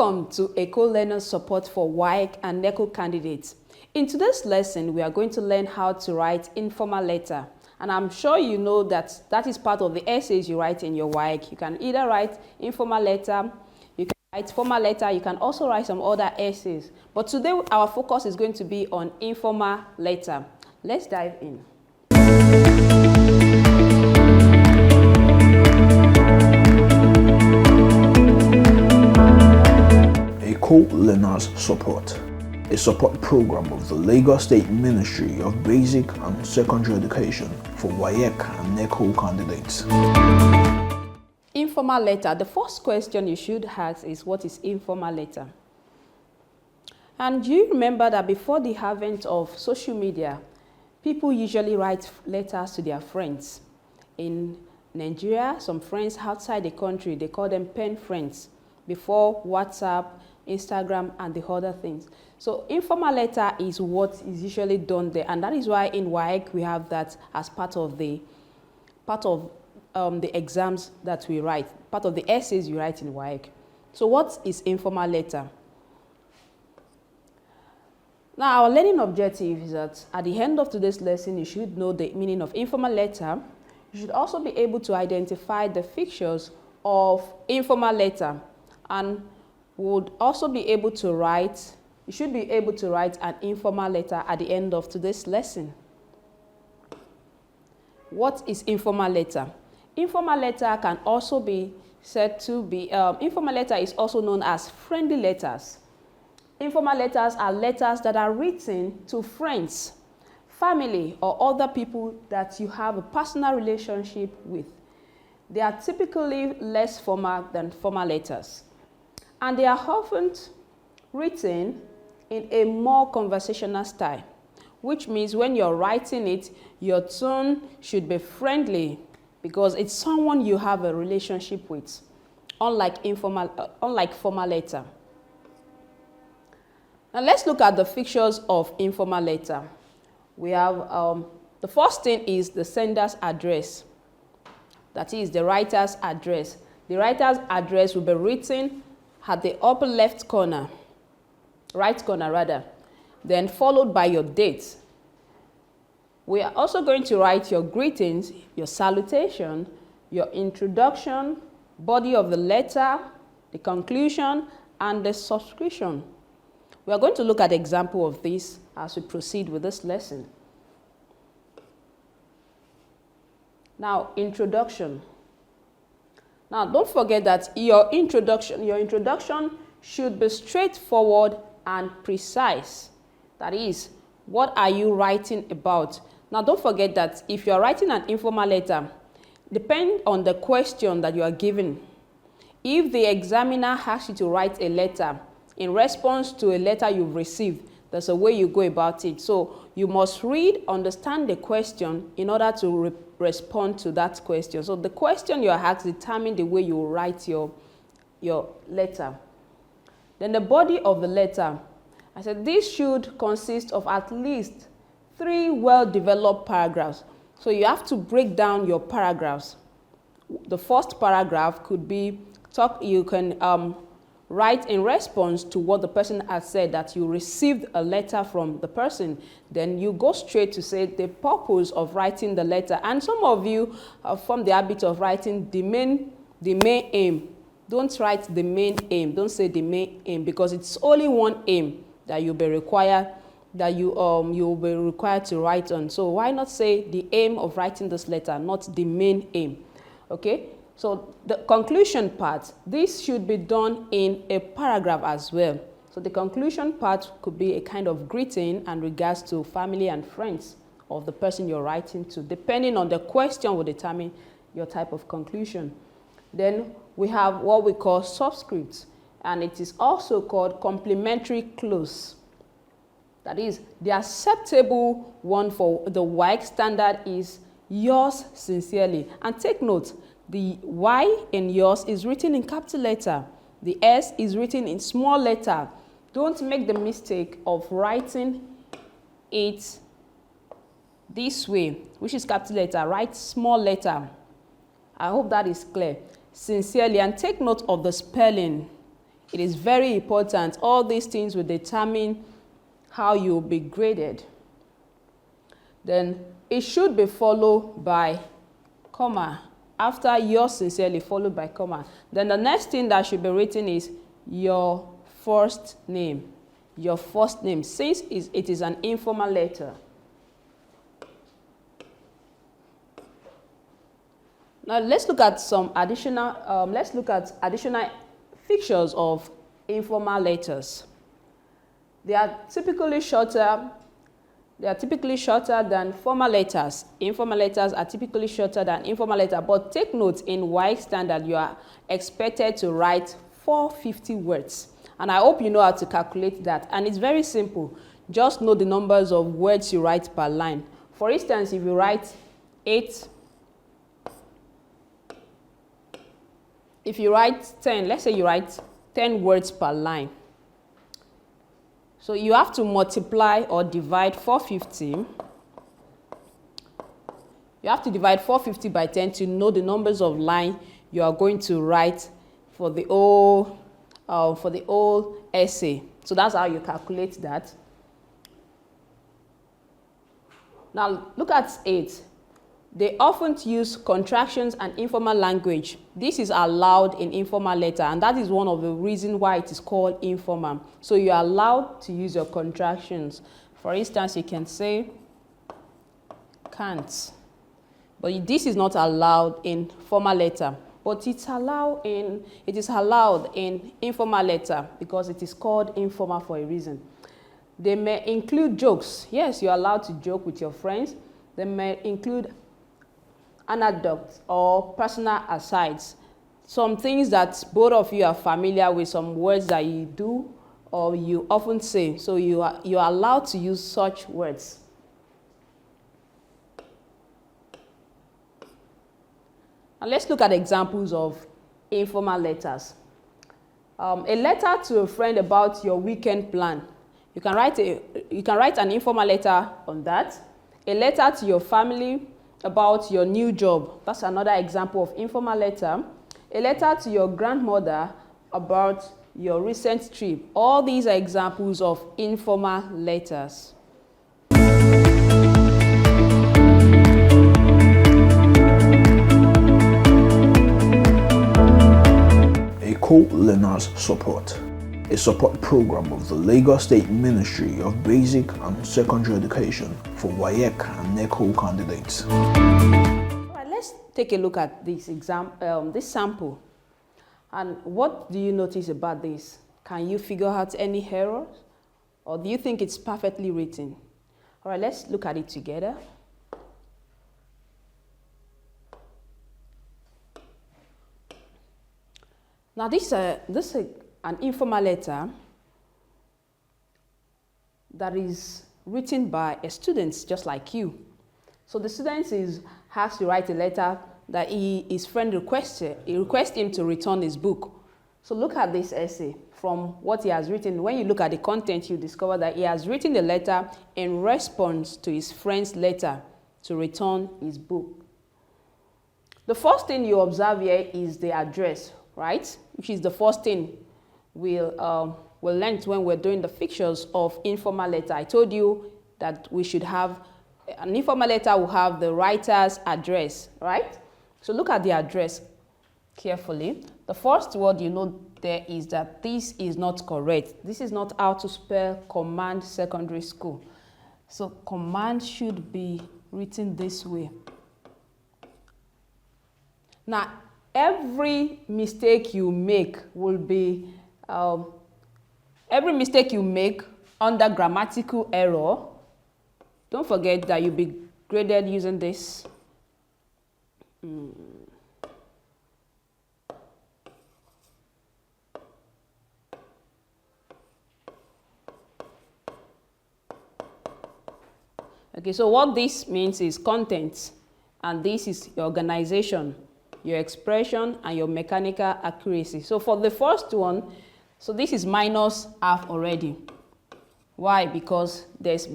Welcome to Eko Learners Support for WAEC and NECO candidates. In today's lesson, we are going to learn how to write informal letter. And I'm sure you know that that is part of the essays you write in your WAEC. You can either write informal letter, you can write formal letter, you can also write some other essays. But today our focus is going to be on informal letter. Let's dive in. Eko Learners Support, a support program of the Lagos State Ministry of Basic and Secondary Education for WAEC and NECO candidates. Informal letter. The first question you should ask is, what is informal letter? And do you remember that before the advent of social media, people usually write letters to their friends? In Nigeria, some friends outside the country, they call them pen friends, before WhatsApp, Instagram, and the other things. So informal letter is what is usually done there, and that is why in WAEC we have that as part of the exams that we write, part of the essays you write in WAEC. So what is informal letter? Now our learning objective is that at the end of today's lesson you should know the meaning of informal letter. You should also be able to identify the features of informal letter, and would also be able to write, you should be able to write an informal letter at the end of today's lesson. What is informal letter? Informal letter can also be said to be, informal letter is also known as friendly letters. Informal letters are letters that are written to friends, family, or other people that you have a personal relationship with. They are typically less formal than formal letters, and they are often written in a more conversational style, which means when you're writing it, your tone should be friendly because it's someone you have a relationship with, unlike formal letter. Now let's look at the features of informal letter. We have the first thing is the sender's address, that is the writer's address. The writer's address will be written at the upper left corner, right corner rather, then followed by your date. We are also going to write your greetings, your salutation, your introduction, body of the letter, the conclusion, and the subscription. We are going to look at an example of this as we proceed with this lesson. Now, introduction. Now, don't forget that your introduction should be straightforward and precise. That is, what are you writing about? Now, don't forget that if you are writing an informal letter, depend on the question that you are given. If the examiner asks you to write a letter in response to a letter you've received, there's a way you go about it. So you must read, understand the question in order to respond to that question. So the question you are asked determines the way you write your letter. Then the body of the letter. I said this should consist of at least 3 well-developed paragraphs. So you have to break down your paragraphs. The first paragraph could be you can write in response to what the person has said, that you received a letter from the person. Then you go straight to say the purpose of writing the letter. And some of you have formed the habit of writing the main aim. Don't write the main aim. Don't say the main aim, because it's only one aim that you'll be required to write on. So why not say the aim of writing this letter, not the main aim? Okay. So the conclusion part, this should be done in a paragraph as well. So the conclusion part could be a kind of greeting and regards to family and friends of the person you're writing to. Depending on the question will determine your type of conclusion. Then we have what we call subscripts, and it is also called complimentary clause. That is, the acceptable one for the WAEC standard is yours sincerely. And take note, the Y in yours is written in capital letter. The S is written in small letter. Don't make the mistake of writing it this way, which is capital letter. Write small letter. I hope that is clear. Sincerely, and take note of the spelling. It is very important. All these things will determine how you will be graded. Then it should be followed by comma. After yours sincerely, followed by comma. Then the next thing that should be written is your first name. Your first name, since it is an informal letter. Now let's look at some additional additional features of informal letters. They are typically shorter than formal letters. Informal letters are typically shorter than informal letters, but take note, in WAEC standard you are expected to write 450 words. And I hope you know how to calculate that. And it's very simple. Just know the numbers of words you write per line. For instance, if you write 8, if you write 10, let's say you write 10 words per line. So you have to multiply or divide 450. You have to divide 450 by 10 to know the numbers of lines you are going to write for the whole essay. So that's how you calculate that. Now look at 8. They often use contractions and informal language. This is allowed in informal letter, and that is one of the reasons why it is called informal. So you are allowed to use your contractions. For instance, you can say can't. But this is not allowed in formal letter. But it is allowed in informal letter because it is called informal for a reason. They may include jokes. Yes, you are allowed to joke with your friends. They may include anecdotes or personal asides. Some things that both of you are familiar with, some words that you do or you often say. So you are allowed to use such words. And let's look at examples of informal letters. A letter to a friend about your weekend plan. You can write an informal letter on that. A letter to your family about your new job. That's another example of informal letter. A letter to your grandmother about your recent trip. All these are examples of informal letters. Eko Learners Support, a support program of the Lagos State Ministry of Basic and Secondary Education for WAEC and NECO candidates. All right, let's take a look at this this sample. And what do you notice about this? Can you figure out any errors? Or do you think it's perfectly written? All right, let's look at it together. Now this is an informal letter that is written by a student just like you. So the student has to write a letter that his friend requested. He requests him to return his book. So look at this essay from what he has written. When you look at the content, you discover that he has written the letter in response to his friend's letter to return his book. The first thing you observe here is the address, right? Which is the first thing we'll learn when we're doing the features of informal letter. I told you that we should have, an informal letter will have the writer's address, right? So look at the address carefully. The first word you know there is that this is not correct. This is not how to spell Command Secondary School. So command should be written this way. Now, every mistake you make will be, every mistake you make under grammatical error, don't forget that you'll be graded using this. Okay, so what this means is content, and this is your organization, your expression, and your mechanical accuracy. So for the first one, so this is minus half already. Why? Because there's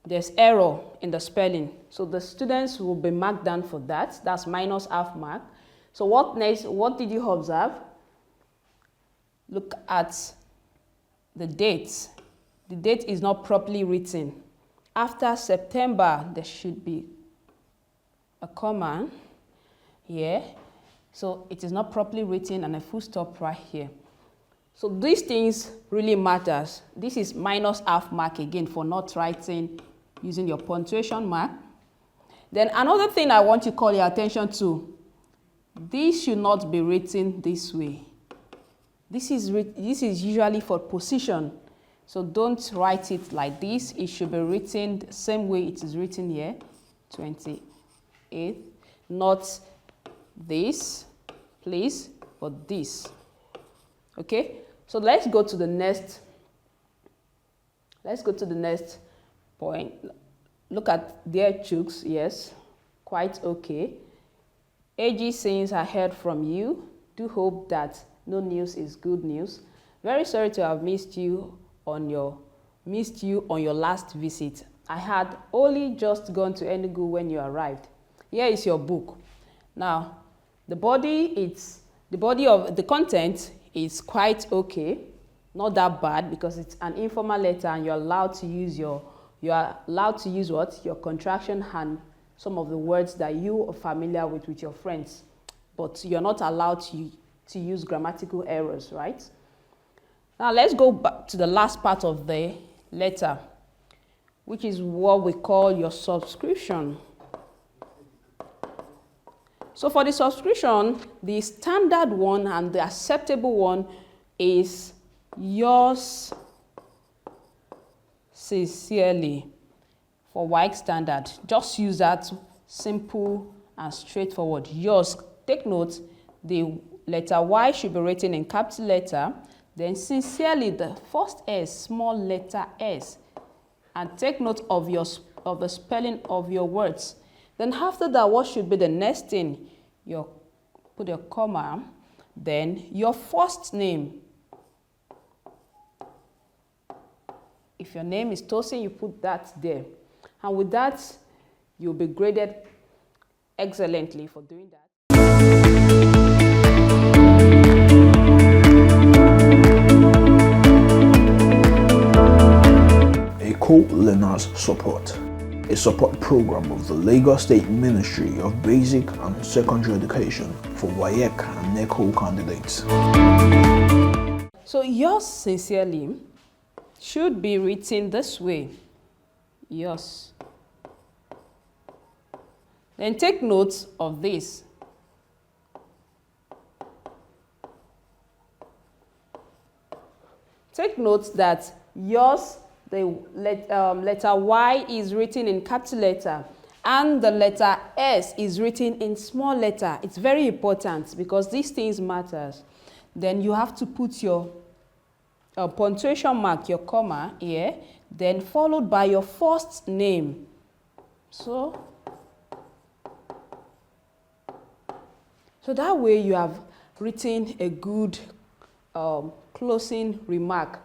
there's error in the spelling. So the students will be marked down for that. That's minus half mark. So what next? What did you observe? look at the date. The date is not properly written. After September, there should be a comma here. So it is not properly written and a full stop right here. So these things really matters. This is minus half mark again for not writing using your punctuation mark. Then another thing I want to call your attention to, this should not be written this way. This is usually for position. So don't write it like this. It should be written the same way it is written here, 28, not this, please, but this. Okay, so let's go to the next. Let's go to the next point. Look at their chooks. Yes, quite okay. AG since I heard from you. Do hope that no news is good news. Very sorry to have missed you on your last visit. I had only just gone to Enugu when you arrived. Here is your book. Now, the body of the content is quite okay, not that bad because it's an informal letter and you're allowed to use your contraction and some of the words that you are familiar with your friends, but you're not allowed to use grammatical errors, right? Now let's go back to the last part of the letter, which is what we call your subscription. So for the subscription, the standard one and the acceptable one is yours sincerely. For WAEC standard, just use that simple and straightforward. Yours, take note, the letter Y should be written in capital letter, then sincerely the first S, small letter S, and take note of the spelling of your words. Then after that, what should be the next thing? You put a comma, then your first name. If your name is Tosin, you put that there. And with that, you'll be graded excellently for doing that. Eko Learners Support, a support program of the Lagos State Ministry of Basic and Secondary Education for WAEC and NECO candidates. So yours sincerely should be written this way. Yours. Then take note of this. Take note that yours, the letter Y is written in capital letter and the letter S is written in small letter. It's very important because these things matters. Then you have to put your punctuation mark, your comma here, then followed by your first name. So that way you have written a good closing remark.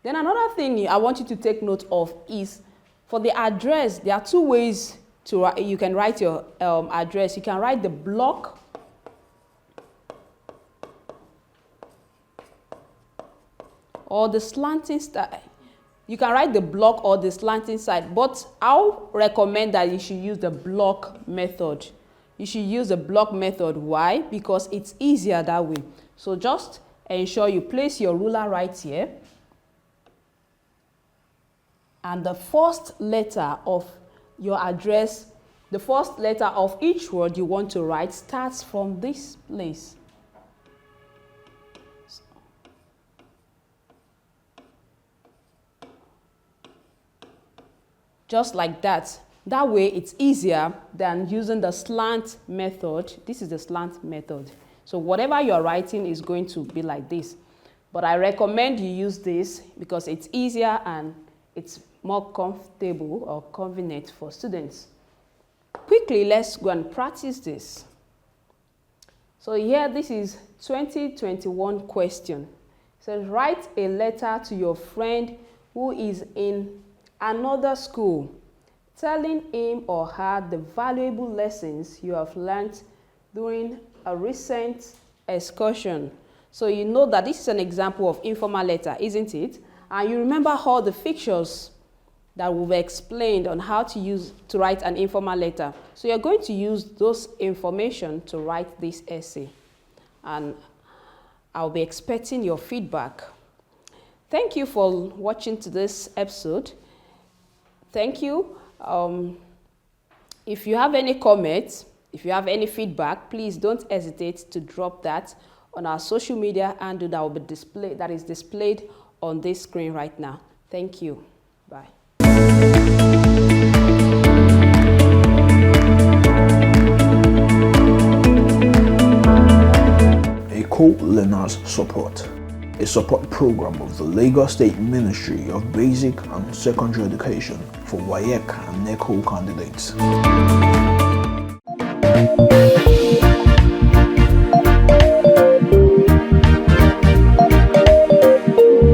Then another thing I want you to take note of is for the address, there are two ways you can write your address. You can write the block or the slanting style. You can write the block or the slanting side, but I'll recommend that you should use the block method. You should use the block method. Why? Because it's easier that way. So just ensure you place your ruler right here. And the first letter of your address, the first letter of each word you want to write starts from this place. Just like that. That way it's easier than using the slant method. This is the slant method. So whatever you're writing is going to be like this. But I recommend you use this because it's easier and it's more comfortable or convenient for students. Quickly, let's go and practice this. So here, this is 2021 question. It says, write a letter to your friend who is in another school, telling him or her the valuable lessons you have learned during a recent excursion. So you know that this is an example of informal letter, isn't it? And you remember all the features that we've explained on how to write an informal letter. So you're going to use those information to write this essay. And I'll be expecting your feedback. Thank you for watching to this episode. Thank you. If you have any comments, if you have any feedback, please don't hesitate to drop that on our social media handle that will be displayed, that is displayed on this screen right now. Thank you. Bye. Eko Learners Support, a support program of the Lagos State Ministry of Basic and Secondary Education for WAEC and NECO candidates.